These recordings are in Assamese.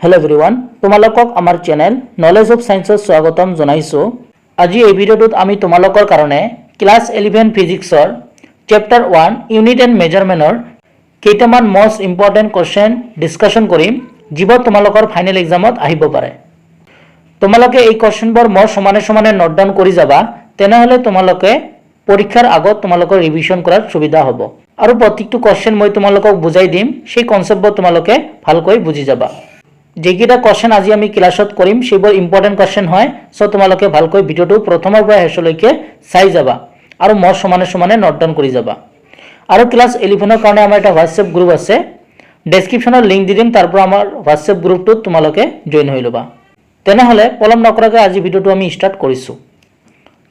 हेलो एवरीवन তোমালোকক আমাৰ চেনেল নলেজ অফ সায়েন্সত স্বাগতম জনাইছো। আজি এই ভিডিওটোত আমি তোমালোকৰ কাৰণে ক্লাস 11 ফিজিক্সৰ চেপ্টাৰ 1 ইউনিট এণ্ড মেজাৰমেন্টৰ কেইটামান মোস্ট ইম্পৰ্টেন্ট কোৱেশ্চন ডিসকাশন কৰিম যিবোৰ তোমালোকৰ ফাইনেল এক্সামত আহিব পাৰে। তোমালোকে এই কোৱেশ্চনবোৰ মোৰ সমানে নোট ডাউন কৰি যাবা, তেনেহলে তোমালোকে পৰীক্ষাৰ আগত তোমালোকৰ ৰিভিশন কৰাৰ সুবিধা হ'ব আৰু প্ৰত্যেকটো কোৱেশ্চন মই তোমালোকক বুজাই দিম, সেই কনসেপ্টবোৰ তোমালোকে ভালকৈ বুজি যাবা। যেকেইটা কোৱেশ্চন আজি আমি ক্লাছত কৰিম সেইবোৰ ইম্পৰ্টেন্ট কোৱেশ্চন হয়, সো তোমালোকে ভালকৈ ভিডিওটো প্ৰথমৰ পৰা শেষলৈকে চাই যাবা আৰু মোৰ সমানে নোট ডাউন কৰি যাবা। আৰু ক্লাস 11 ৰ কাৰণে আমাৰ এটা হোৱাটসএপ গ্ৰুপ আছে, ডেসক্ৰিপচনৰ লিংক দি দিম, তাৰ পৰা আমাৰ হোৱাটসএপ গ্ৰুপটোত তোমালোকে জয়েন হৈ লবা। তেনেহলে পলম নকৰাকৈ আজি ভিডিওটো আমি স্টাৰ্ট কৰিছো।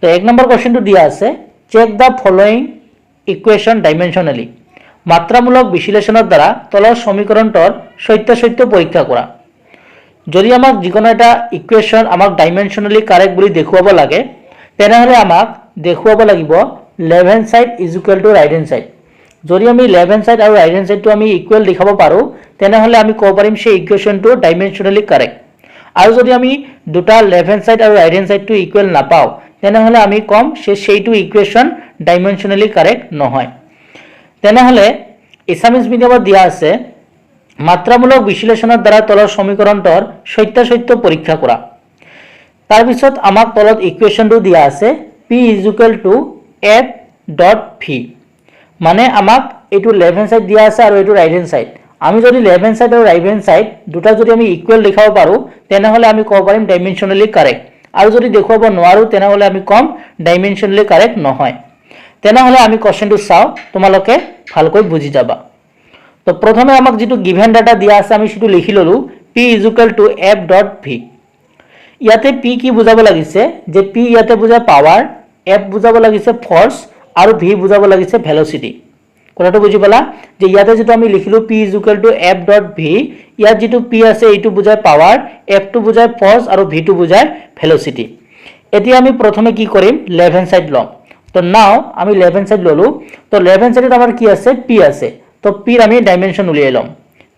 তো এক নম্বৰ কোৱেশ্চনটো দিয়া আছে, check the following equation dimensionally. মাত্ৰামূলক বিশ্লেষণৰ দ্বাৰা তলৰ সমীকৰণটোৰ সত্যাসত্য পৰীক্ষা কৰা। যদি আমাক যিকোনো এটা ইকুৱেশ্যন আমাক ডাইমেনশনালি কাৰেক্ট বুলি দেখুৱাব লাগে, তেনেহলে আমাক দেখুৱাব লাগিব left hand side is equal to right hand side. যদি আমি লেফট হ্যান্ড সাইড আৰু ৰাইট হ্যান্ড সাইডটো আমি ইকুয়াল দেখাব পাৰো, তেনেহলে আমি ক'ব পাৰিম সেই ইকুৱেশ্যনটো ডাইমেনশনালি কাৰেক্ট। আৰু যদি আমি দুটা লেফট হ্যান্ড সাইড আৰু ৰাইট হ্যান্ড সাইডটো ইকুয়াল নাপাও, তেনেহলে আমি কম সেইটো ইকুৱেশ্যন ডাইমেনশনালি কাৰেক্ট নহয়। তেনেহলে এছামিজ মিডিয়ামত দিয়া আছে মাত্ৰামূলক বিশ্লেষণৰ দ্বাৰা তলৰ সমীকৰণটোৰ সত্যাসত্য পৰীক্ষা কৰা। তাৰ পিছত আমাক তলত ইকুৱেশ্যনটো দিয়া আছে p = f.v, মানে আমাক এইটো লেফট হ্যান্ড সাইড দিয়া আছে আৰু এইটো ৰাইট হ্যান্ড সাইড। আমি যদি লেফট হ্যান্ড সাইড আৰু ৰাইট হ্যান্ড সাইড দুটা যদি আমি ইকুয়াল দেখাব পাৰো, তেনেহলে আমি ক'ব পাৰিম ডাইমেনশনালি কাৰেক্ট। আৰু যদি দেখুৱাব নোৱাৰো, তেনেহলে আমি কম ডাইমেনশনালি কাৰেক্ট নহয়। তেনেহলে আমি কোৱেশ্চনটো চাও, তোমালোকে ভালকৈ বুজি যাবা। তো প্ৰথমে আমাক যেটো গিভেন ডাটা দিয়া আছে আমি সেটো লিখি ললো, p = f.v। ইয়াতে p কি বুজাব লাগিছে যে p ইয়াতে বুজায় পাৱাৰ, f বুজাব লাগিছে ফৰ্স আৰু v বুজাব লাগিছে ভেলোসিটি। কথাটো বুজি পালা যে ইয়াতে যেটো আমি লিখিলো p = f.v, ইয়াত যেটো p আছে এইটো বুজায় পাৱাৰ, f টো বুজায় ফৰ্স আৰু v টো বুজায় ভেলোসিটি। এতিয়া আমি প্ৰথমে কি কৰিম, লেফট হ্যান্ড সাইড লম। তো নাও আমি লেফট হ্যান্ড সাইড ললো। তো লেফট হ্যান্ড সাইডত আমাৰ কি আছে, p আছে। তো p ৰ আমি ডাইমেনশন উলিয়াই লম।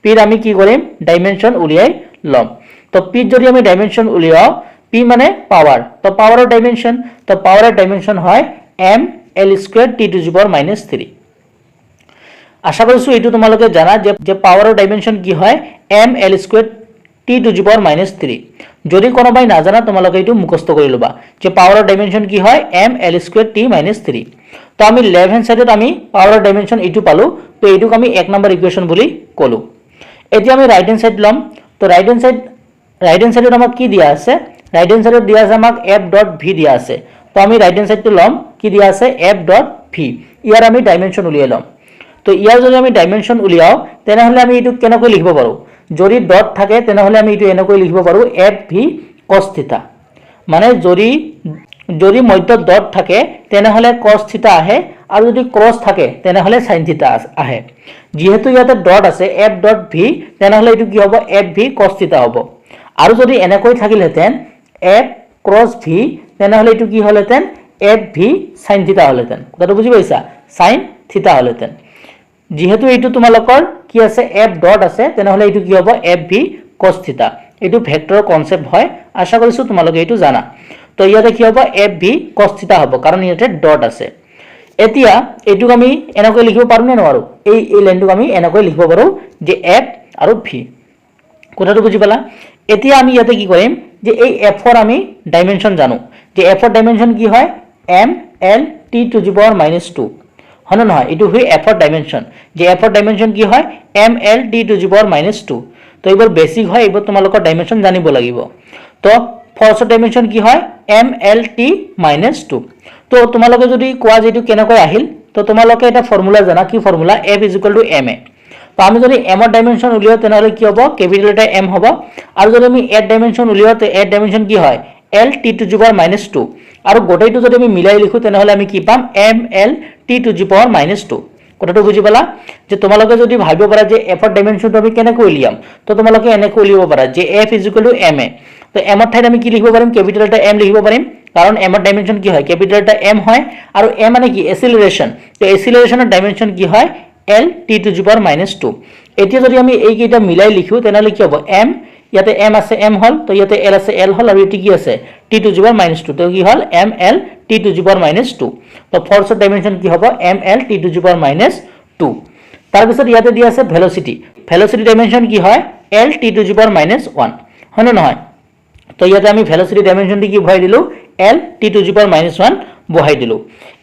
p ৰ আমি কি কৰিম, ডাইমেনশন উলিয়াই লম। তো p যদি আমি ডাইমেনশন উলিয়াও, p মানে পাৱাৰ, তো পাৱাৰৰ ডাইমেনশন, তো পাৱাৰৰ ডাইমেনশন হয় ml²t⁻³ আশা কৰিছো এইটো তোমালোকে জানা যে পাৱাৰৰ ডাইমেনশন কি হয়, ml²t⁻³ যদি কোনোবাই নাজানা তোমালোকে এইটো মুখস্থ কৰি লবা যে পাৱাৰৰ ডাইমেনশন কি হয়, ml²t⁻³। তো আমি লেফট হ্যান্ড সাইডত আমি পাৱাৰৰ ডাইমেনশন এইটো পালো, তো এইটোক আমি এক নম্বৰ ইকুৱেশ্যন বুলি কলো। এতিয়া আমি রাইট হ্যান্ড সাইড লম। তো রাইট হ্যান্ড সাইডত আমাক কি দিয়া আছে, রাইট হ্যান্ড সাইডত দিয়া আছে আমাক f.v দিয়া আছে। তো আমি রাইট হ্যান্ড সাইডটো লম, কি দিয়া আছে f.v, ইয়াৰ আমি ডাইমেনশন উলিয়াই লম। তো ইয়াৰ যদি আমি ডাইমেনশন উলিয়াও, তেনেহলে আমি এইটো কেনেকৈ লিখিব পাৰো, যদি ডট থাকে তেনেহলে আমি এইটো এনেকৈ লিখিব পাৰো fv cos θ। মানে যদি মধ্যত ডট থাকে তেনেহলে cos θ আহে, আৰু যদি ক্ৰস থাকে তেনেহলে sin θ আহে। যেহেতু ইয়াতে ডট আছে f.v, তেনেহলে এইটো কি হ'ব, fv cos θ হ'ব। আৰু যদি এনেকৈ থাকিলহেতেন f cross v, তেনেহলে এইটো কি হলহেতেন, fv sin θ হলহেতেন। কথাটো বুজি পাইছা, sin θ হলহেতেন। যেহেতু এইটো তোমালোকৰ কি আছে, f ডট আছে, তেনেহলে এইটো কি হ'ব, fv cos θ। এইটো ভেক্টৰৰ কনসেপ্ট হয়, আশা কৰিছো তোমালোকে এইটো জানা। তো ইয়াতে কি হ'ব, fv cos θ হ'ব, কাৰণ ইয়াতে ডট আছে। এতিয়া এইটোক আমি এনেকৈ লিখিব পাৰো নে নোৱাৰো, এই লাইনটোক আমি এনেকৈ লিখিব পাৰো যে f আৰু v। কথাটো বুজি পালা। এতিয়া আমি ইয়াতে কি কৰিম, যে এই f ৰ আমি ডাইমেনশন জানো, যে f ৰ ডাইমেনশন কি হয়, mlt⁻²। হয় না নহয়, এইটো হয় f ৰ ডাইমেনশন, যে f ৰ ডাইমেনশন কি হয়, mlt⁻²। তো এইবোৰ বেসিক হয়, এইবোৰ তোমালোকৰ ডাইমেনশন জানিব লাগিব। তো ফৰ্সৰ ডাইমেনশন কি হয়, mlt⁻²। তো তোমালোকে যদি কোৱা যেটো কেনেকৈ আহিল, তো তোমালোকে এটা ফৰ্মুলা জানা, কি ফৰ্মুলা, f = ma। তো আমি যদি m ৰ ডাইমেনশন উলিয়াও তেনেহলে কি হ'ব, ক্যাপিটাল এটা m হ'ব। আৰু যদি আমি এৰ ডাইমেনশন উলিয়াও, তো এৰ ডাইমেনশন কি হয়, lt⁻²। আৰু গোটেইটো যদি আমি মিলাই লিখো তেনেহলে আমি কি পাম, mlt⁻²। কথাটো বুজি পালা যে তোমালোকে যদি ভাবিব পাৰা যে f ৰ ডাইমেনশনটো আমি কেনেকৈ উলিয়াম, তো তোমালোকে এনেকৈ উলিয়াব পাৰা যে f = ma। তো m ৰ ঠাইত আমি কি লিখিব পাৰিম, ক্যাপিটাল এটা m লিখিব পাৰিম, কাৰণ m ৰ ডাইমেনশন কি হয়, ক্যাপিটাল এটা m হয়। আৰু m মানে কি, এসিলাৰেশন, তো এসিলাৰেশনৰ ডাইমেনশন কি হয়, lt⁻²। এতিয়া যদি আমি এই কেইটা মিলাই লিখো তেনেহলে কি হ'ব, m ইয়াতে m আছে m হল তো ইয়াতে l আছে l হল আৰু এটি কি আছে t টু দি পাৱাৰ -2 তো কি হল ml t to the power -2 তো ফোৰ্সৰ ডাইমেনশন কি হ'ব ml t to the power -2 তাৰ পিছত ইয়াতে দিয়া আছে ভেলোসিটি ডাইমেনশন কি হয় l t to the power -1 হয়নে নহয় তো ইয়াতে আমি ভেলোসিটি ডাইমেনশনটি কি বহাই দিলো l t to the power -1 বহাই দিলো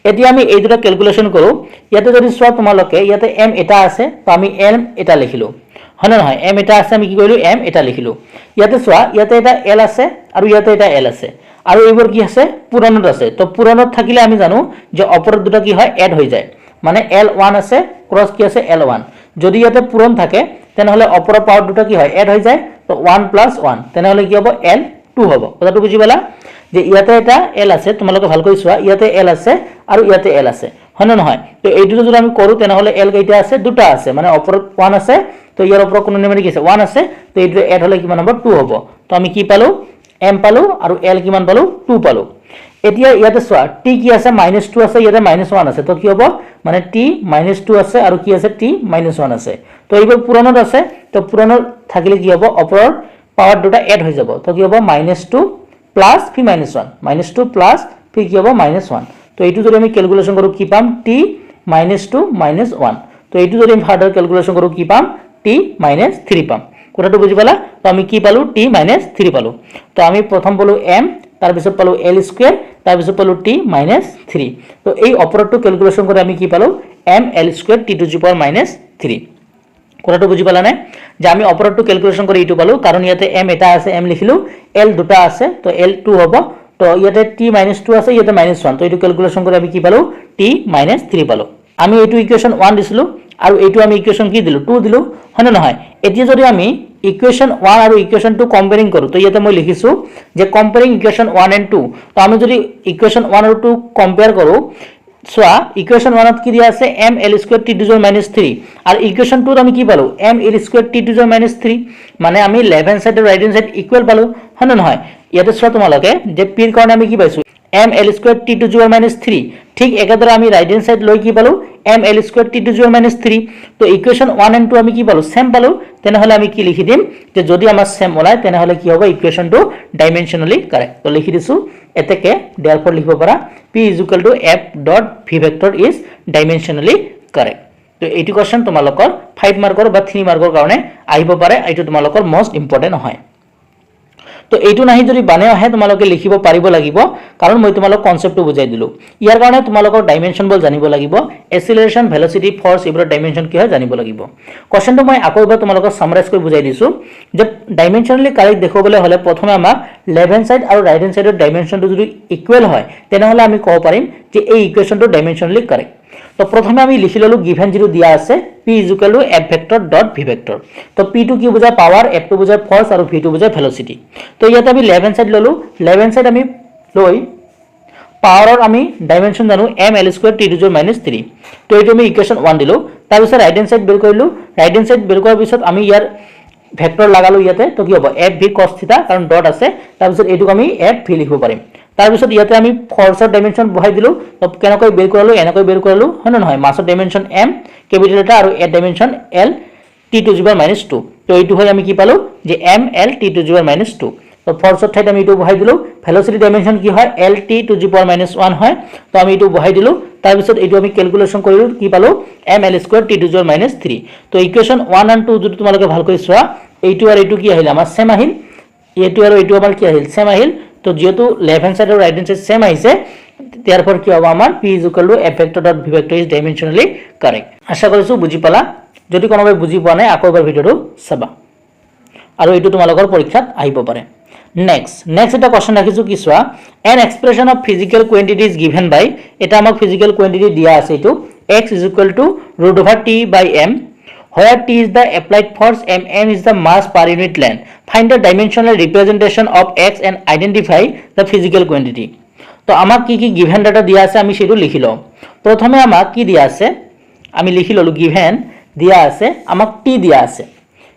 এতিয়া আমি এই দুটা ক্যালকুলেশন কৰো ইয়াতে যদি সোৱা তোমালোকে ইয়াতে m এটা আছে তো আমি m এটা লিখিলো হয়নে নহয় m এটা আছে আমি কি কৰিলো m এটা লিখিলো ইয়াতে সোৱা ইয়াতে এটা l আছে আৰু ইয়াতে এটা l আছে আৰু এইবোৰ কি আছে পুৰণত আছে তো পুৰণত থাকিলে আমি জানো যে অপৰত দুটা কি হয় এড হৈ যায় মানে l1 আছে ক্ৰস কি আছে l1 যদি ইয়াতে পুৰণ থাকে তেনেহলে অপৰৰ পাৱাৰ দুটা কি হয় এড হৈ যায় তো 1 + 1 তেনেহলে কি হ'ব l2 হ'ব কথাটো বুজি পালা যে ইয়াতে এটা l আছে তোমালোকে ভালকৈ চোৱা ইয়াতে l আছে আৰু ইয়াতে l আছে হয়নে নহয় তো এইটো যদি আমি কৰো তেনেহলে l কেইটা আছে দুটা আছে মানে অপৰত 1 আছে তো ইয়াৰ ওপৰত কোনো নিউমেৰিক আছে 1 আছে তো এইটো এড হলে কিমান হ'ব 2 হ'ব তো আমি কি পালো m পালো আৰু l কিমান পালো 2 পালো এতিয়া ইয়াতে সোৱা t কি আছে -2 আছে ইয়াতে -1 আছে তো কি হ'ব মানে t -2 আছে আৰু কি আছে t -1 আছে তো এইবোৰ পুৰণত আছে তো পুৰণত থাকিলে কি হ'ব অপৰৰ পাৱাৰ দুটা এড হৈ যাব তো কি হ'ব -2 প্লাস p -1 -2 প্লাস p কি হ'ব -1 তো এইটো যদি আমি ক্যালকুলেশন কৰো কি পাম t -2 -1 তো এইটো যদি আমি ফাৰ্দাৰ ক্যালকুলেশন কৰো কি পাম t -3 পাম কথাটো বুজি পালা তো আমি কি পালো t -3 পালো তো আমি প্ৰথম পালো m তাৰ পিছত পালো l2 তাৰ পিছত পালো t -3 তো এই অপাৰেটৰটো ক্যালকুলেশন কৰি আমি কি পালো ml2 t to the power -3 কথাটো বুজি পালা নে যে আমি অপাৰেটৰটো ক্যালকুলেশন কৰি ইটো পালো কাৰণ ইয়াতে m এটা আছে m লিখিলো l দুটা আছে তো l2 হ'ব তো ইয়াতে t -2 আছে ইয়াতে -1 তো এইটো ক্যালকুলেশন কৰি আমি কি পালো t -3 পালো আমি এইটো ইকুৱেচন 1 দিছিলো আৰু এইটো আমি ইকুৱেচন কি দিলো 2 দিলো হয়নে নহয় এতিয়া যদি আমি ইকুৱেচন 1 আৰু ইকুৱেচন 2 কম্পেয়াৰিং কৰো তো ইয়াতে মই লিখিছো যে কম্পেয়াৰিং ইকুৱেচন 1 এন্ড 2 তো আমি যদি ইকুৱেচন 1 আৰু 2 কম্পেয়াৰ কৰো সোৱা ইকুৱেচন 1 ত কি দিয়া আছে ml2 t to the power -3 আৰু ইকুৱেচন 2 ত আমি কি পালো ml2 t to the power -3 মানে আমি লেফট হ্যান্ড সাইড আৰু ৰাইট হ্যান্ড সাইড ইকুৱেল পালো হয়নে নহয় ইয়াতে সোৱা তোমালোকে যে p ৰ কাৰণে আমি কি পাইছো ml2 t to the power -3 ঠিক একেদৰে আমি ৰাইট হ্যান্ড সাইড লৈ কি পালো ml2 t to the power -3 তো ইকুৱেচন 1 এন্ড 2 আমি কি পালো সেম পালো তেনেহলে আমি কি লিখি দিম যে যদি আমাৰ সেম ওলায় তেনেহলে কি হ'ব ইকুৱেচনটো ডাইমেনশনালি কাৰেক্ট তো লিখি দিছো এতেকে therefore লিখিব পাৰা p f dot v vector is dimensionally correct তো এইটো কোৱেশ্চন তোমালোকৰ 5 মাৰ্কৰ বা 3 মাৰ্কৰ কাৰণে আহিব পাৰে এইটো তোমালোকৰ মোস্ট ইম্পৰ্টেন্ট হয় তো এইটো নাহি যদি বানে আহে তোমালোকে লিখিব পাৰিব লাগিব কাৰণ মই তোমালোক কনসেপ্টটো বুজাই দিলো ইয়াৰ কাৰণে তোমালোকৰ ডাইমেনশন বল জানিব লাগিব এক্সিলাৰেশন ভেলোসিটি ফোৰ্স এইবোৰ ডাইমেনশন কি হয় জানিব লাগিব কোৱেশ্চনটো মই আকৌ এবাৰ তোমালোকক সামৰাইজ কৰি বুজাই দিছো যে ডাইমেনশনালি কাৰেক্ট দেখবলৈ হলে প্ৰথমে আমাক লেফট হ্যান্ড সাইড আৰু ৰাইট হ্যান্ড সাইডৰ ডাইমেনশনটো যদি ইকুৱেল হয় তেনেহলে আমি ক'ব পাৰিম যে এই ইকুৱেচনটো ডাইমেনশনালি কাৰেক্ট তো প্ৰথমে আমি লিখি ললো গিভেন যেটো দিয়া আছে p f vector dot v vector তো p টু কি বুজায় পাৱাৰ f টু বুজায় ফোৰ্স আৰু v টু বুজায় ভেলোসিটি তো ইয়াতে আমি লেফট হ্যান্ড সাইড ললো লেফট হ্যান্ড সাইড আমি লৈ পাৱাৰৰ আমি ডাইমেনশন জানো ml2 t to the power -3 তো এইটো আমি ইকুৱেচন 1 দিলো তাৰ পিছত ৰাইট হ্যান্ড সাইড বেৰ কৰিলো ৰাইট হ্যান্ড সাইড বেৰ কৰাৰ পিছত আমি ইয়াৰ ভেক্টৰ লাগালো ইয়াতে তো কি হ'ব f v cos θ কাৰণ ডট আছে তাৰ পিছত এইটোক আমি f v লিখিব পাৰিম তাৰ পিছত ইয়াতে আমি ফোৰ্সৰ ডাইমেনশন বহাই দিলো তো কেনেকৈ বেৰ কৰালো এনেকৈ বেৰ কৰালো হয়নে নহয় মাসৰ ডাইমেনশন m ক্যাপিটাল এটা আৰু এ dimension l t to the power -2 তো এইটো হয় আমি কি পালো যে ml t to the power -2 তো ফোৰ্সৰ ঠাইত আমি এইটো বহাই দিলো ভেলোসিটি ডাইমেনশন কি হয় l t to the power -1 হয় তো আমি এইটো বহাই দিলো তাৰ পিছত এইটো আমি ক্যালকুলেশন কৰিলো কি পালো ml2 t to the power -3 তো ইকুৱেচন 1 and 2 যদি তোমালোকে ভালকৈ চোৱা এইটো আৰু এইটো কি আহিল আমাৰ সেম আহিল এইটো আৰু এইটো আমাৰ কি আহিল সেম আহিল তো যেহেতু লেফট হ্যান্ড সাইড আৰু ৰাইট হ্যান্ড সাইড সেম আহিছে therefore কি হ'ব আমাৰ p f vector dot v vector is dimensionally correct আশা কৰিছো বুজি পালা যদি কোনোবাই বুজি পোৱা নাই আকৌ এবাৰ ভিডিওটো চাবা আৰু এইটো তোমালোকৰ পৰীক্ষাত আহিব পাৰে নেক্সট এটা কোৱেশ্চন ৰাখিছো কি চোৱা an expression of physical quantity is given by এটা আমাক physical quantity দিয়া আছে এইটো x √t by m where t is the applied force and m is the mass per unit length find the dimensional representation of x and identify the physical quantity তো আমাক কি কি গিভেন ডাটা দিয়া আছে আমি সেটো লিখি লও প্ৰথমে আমাক কি দিয়া আছে আমি লিখি ললো গিভেন দিয়া আছে আমাক t দিয়া আছে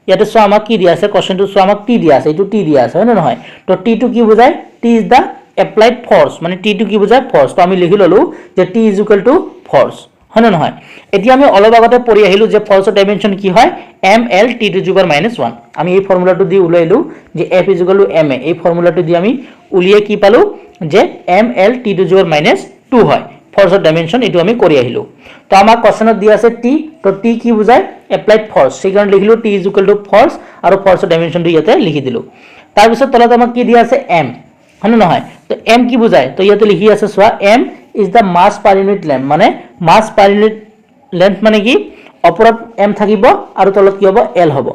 ইয়াতে সো আমাক কি দিয়া আছে কোশ্চেনটো সো আমাক t দিয়া আছে এটো t দিয়া আছে হয় না নহয় তো t টু কি বুজায় t is the applied force মানে t টু কি বুজায় ফোর্স তো আমি লিখি ললো যে t is equal to force হয়নে নহয় এতিয়া আমি অলপ আগতে পঢ়ি আহিলো যে ফলছৰ ডাইমেনশন কি হয় ml t to the power -1 আমি এই ফৰ্মুলাটো দি উলাইলো যে f = ma এই ফৰ্মুলাটো দি আমি উলিয়ে কি পালো যে ml t to the power -2 হয় ফলছৰ ডাইমেনশন এটো আমি কৰি আহিলো তো আমাৰ কোৱেশ্চনত দি আছে t তো t কি বুজায় এপ্লাইড ফৰ্স সেইকাৰণে লিখিলো t = ফৰ্স আৰু ফলছৰ ডাইমেনশনটো ইয়াতে লিখি দিলো তাৰ পিছত তলত আমাক কি দিয়া আছে m হয়নে নহয় তো m কি বুজায় তো ইয়াতে লিখি আছে সোৱা m is the mass per unit length মানে mass per unit length মানে কি ওপৰত m থাকিব আৰু তলত কি হ'ব l হ'ব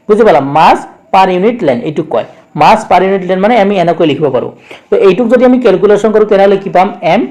বুজি পালা mass per unit length এটো কয় mass per unit length মানে আমি এনেকৈ লিখিব পাৰো তো এইটোক যদি আমি ক্যালকুলেশন কৰো তেনেহলে কি পাম m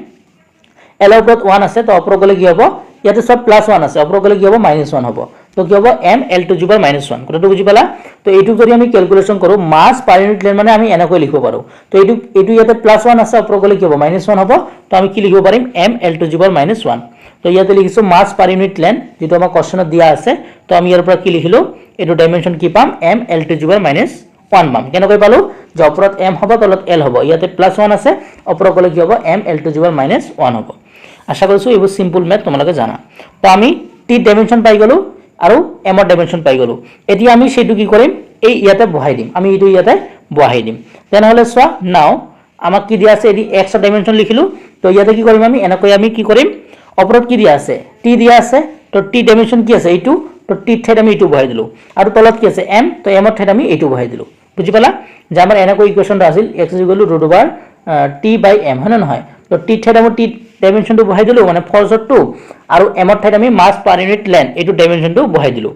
l ওপৰত 1 আছে তো ওপৰত গলে কি হ'ব ইয়াতে সব +1 আছে ওপৰত গলে কি হ'ব -1 হ'ব তো কি হ'ব m l two the power -1 কথাটো বুজি পালা তো এইটোক যদি আমি ক্যালকুলেশন কৰো mass per unit length মানে আমি এনেকৈ লিখিব পাৰো তো এইটো ইয়াতে +1 আছে ওপৰত গলে কি হ'ব -1 হ'ব তো আমি কি লিখিব পাৰিম m l two the power -1 তো ইয়াতে লিখিছো mass per unit length যেটো আমাৰ কোৱেশ্চনত দিয়া আছে তো আমি ইয়াৰ পৰা কি লিখিলো এটো ডাইমেনশন কি পাম m l two the power -1 পাম কেনেকৈ পালো যে ওপৰত m হ'ব তলত l হ'ব ইয়াতে +1 আছে ওপৰত গলে কি হ'ব m l two the power -1 হ'ব আশা কৰিছো এইবোৰ সিম্পল ম্যাথ তোমালোকে জানা তো আমি t ডাইমেনশন পাই গলো আৰু m ৰ ডাইমেনশন পাই গলো এতিয়া আমি সেইটো কি কৰিম এই ইয়াতে বহাই দিম আমি এইটো ইয়াতে বহাই দিম তেনেহলে সোৱা নাও আমাক কি দিয়া আছে এদি x ৰ ডাইমেনশন লিখিলো তো ইয়াতে কি কৰিম আমি এনেকৈ আমি কি কৰিম ওপৰত কি দিয়া আছে t দিয়া আছে তো t ডাইমেনশন কি আছে এইটো তো t ঠাইত আমি এইটো বহাই দিলো আৰু তলত কি আছে m তো m ৰ ঠাইত আমি এইটো বহাই দিলো বুজি পালা যে আমাৰ এনেকৈ ইকুৱেশনটো আছিল x √t / m হয়নে নহয় তো t ঠাইত আমি t ডাইমেনশনটো বহাই দিলো মানে ফলছৰ 2 আৰু m ৰ ঠাইত আমি মাস পাৰ ইউনিট লেন্থ এইটো ডাইমেনশনটো বহাই দিলো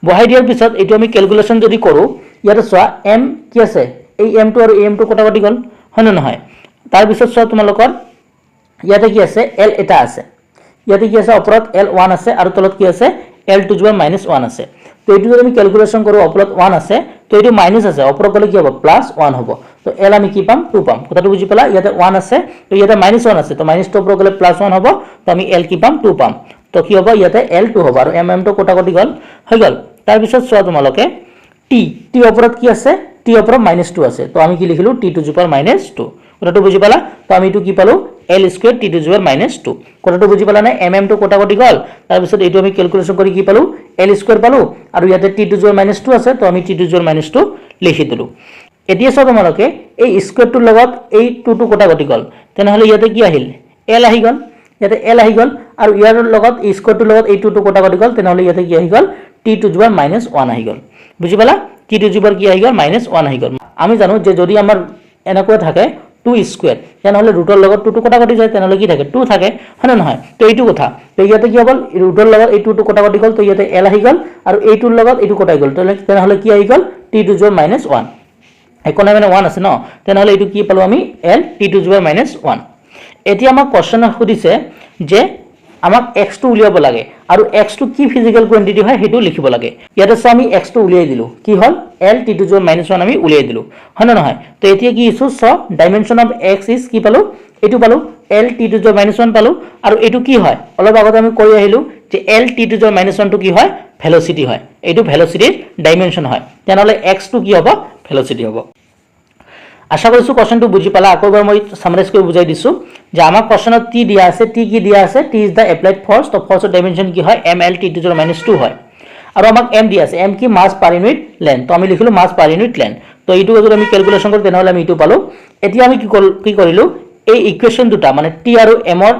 বহাই দিয়াৰ পিছত এইটো আমি ক্যালকুলেশন যদি কৰো ইয়াতে সোৱা m কি আছে এই m টো আৰু m টো কটাকটি গল হয়নে নহয় তাৰ পিছত সোৱা তোমালোকৰ ইয়াতে কি আছে l এটা আছে ইয়াতে কি আছে ওপৰত l1 আছে আৰু তলত কি আছে l টু দি পাৱাৰ -1 আছে তো এইটো যদি আমি ক্যালকুলেশন কৰো ওপৰত 1 আছে তো এইটো মাইনাস আছে ওপৰত গলে কি হ'ব +1 হ'ব তো l আমি কি পাম 2 পাম কথাটো বুজি পালা ইয়াতে 1 আছে তো ইয়াতে -1 আছে তো -2 ওপৰত গলে +1 হ'ব তো আমি l কি পাম 2 পাম তো কি হ'ব ইয়াতে l2 হ'ব আৰু mm টো কটাকটি গল হৈ গল তাৰ পিছত সোৱা তোমালোকে t ওপৰত কি আছে t ওপৰত -2 আছে তো আমি কি লিখিলো t টু দি পাৱাৰ -2 কথাটো বুজি পালা তো আমি এটো কি পালো l square t to the power -2 কথাটো বুজি পালা না mm টো কটাকটি গল তাৰ পিছত এইটো আমি ক্যালকুলেশন কৰি কি পালো l স্কয়াৰ পালো আৰু ইয়াতে t টু দি পাৱাৰ -2 আছে তো আমি t টু দি পাৱাৰ -2 লিখি দিলো এতিয়া সব তোমালোকে এই স্কয়াৰটোৰ লগত এই 2 টো কটাকটি গল তেনেহলে ইয়াতে কি আহিল l আহি গল ইয়াতে l আহি গল আৰু ইয়াৰ লগত এই স্কয়াৰটোৰ লগত এই 2 টো কটাকটি গল তেনেহলে ইয়াতে কি আহি গল t টু দি পাৱাৰ -1 আহি গল বুজি পালা t টু দি পাৱাৰ কি আহি গল -1 আহি গল আমি জানো যে যদি আমাৰ এনেকৈ থাকে 2 স্কয়াৰ তেনেহলে ৰুটৰ লগত 2 টো কটাকটি যায় তেনেহলে কি থাকে 2 থাকে হয়নে নহয় তো এইটো কথা তো ইয়াতে কি হ'ল ৰুটৰ লগত এই 2 টো কটাকটি গল তো ইয়াতে l আহি গল আৰু এইটোৰ লগত এইটো কটাই গল তেনেহলে কি আহি গল t টু দি পাৱাৰ -1 একোনে মানে 1 আছে ন তেনেহলে এইটো কি পালো আমি l t to the power -1 এতিয়া আমাক কোৱেশ্চন খুদিছে যে আমাক x টো উলিয়াব লাগে আৰু x টো কি ফিজিক্যাল কোয়ান্টিটি হয় হেতু লিখিব লাগে ইয়াতে আমি x টো উলিয়াই দিলো কি হল l t to the power -1 আমি উলিয়াই দিলো হয়নে নহয় তো এতিয়া কি ইছু স ডাইমেনশন অফ x ইজ কি পালো এটো পালো l t to the power -1 পালো আৰু এটো কি হয় অলপ আগতে আমি কৈ আহিলো যে l t to the power -1 টো কি হয় ভেলোসিটি হয় এটো ভেলোসিটিৰ ডাইমেনশন হয় তেনেহলে x টো কি হ'ব ভেলোসিটি হ'ব আশা কৰিছো কোৱেশ্চনটো বুজি পালা আকৌবাৰ মই সামৰাইজ কৰি বুজাই দিছো যে আমাৰ কোৱেশ্চনত t দিয়া আছে t কি দিয়া আছে t ইজ দা এপ্লাইড ফৰ্স তো ফৰ্সৰ ডাইমেনশন কি হয় ml t to the power -2 হয় আৰু আমাক m দিয়া আছে m কি মাস পাৰ ইউনিট লেন্থ তো আমি লিখিলো মাস পাৰ ইউনিট লেন্থ তো এইটো যদি আমি ক্যালকুলেশন কৰো তেনেহলে আমি এইটো পালো এতিয়া আমি কি কৰিলো এই ইকুৱেশন দুটা মানে t আৰু m ৰ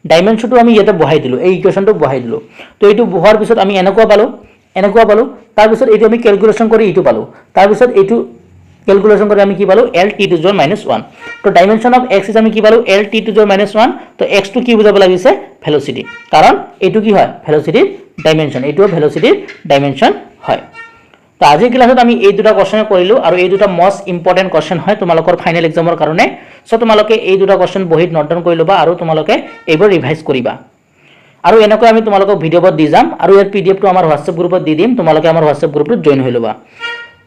ডাইমেনশনটো আমি ইয়াতে বহাই দিলো এই ইকুৱেশনটো বহাই দিলো তো এইটো বহাৰ পিছত আমি এনেকুৱা পালো তাৰ পিছত এইটো আমি ক্যালকুলেশন কৰি এইটো পালো তাৰ পিছত এইটো ক্যালকুলেশন কৰি আমি কি পালো l t to the power -1 তো ডাইমেনশন অফ x ইজ আমি কি পালো l t to the power -1 তো x টো কি বুজাব লাগিছে ভেলোসিটি কাৰণ এইটো কি হয় ভেলোসিটিৰ ডাইমেনশন এইটো ভেলোসিটিৰ ডাইমেনশন হয় তো আজিৰ ক্লাছত আমি এই দুটা কোৱেশ্চন কৰিলো আৰু এই দুটা মোস্ট ইম্পৰ্টেন্ট কোৱেশ্চন হয় তোমালোকৰ ফাইনাল এক্সামৰ কাৰণে সো তোমালোকে এই দুটা কোৱেশ্চন বহিত নোট ডাউন কৰি লবা আৰু তোমালোকে এইবোৰ ৰিভাইজ কৰিবা আৰু এনেকৈ আমি তোমালোকক ভিডিঅ'ত দি যাম আৰু ইয়াৰ পিডিএফ টো আমাৰ WhatsApp গ্ৰুপত দি দিম তোমালোকে আমাৰ WhatsApp গ্ৰুপত জয়েন হৈ লবা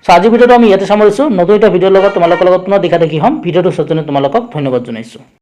সো আজি ভিডিঅ'টো আমি ইয়াতে সামৰিছো নতুন এটা ভিডিঅ'ৰ লগত তোমালোকৰ লগত পুনৰ দেখা দেখি হ'ম ভিডিঅ'টো সজনে তোমালোকক ধন্যবাদ জনাইছো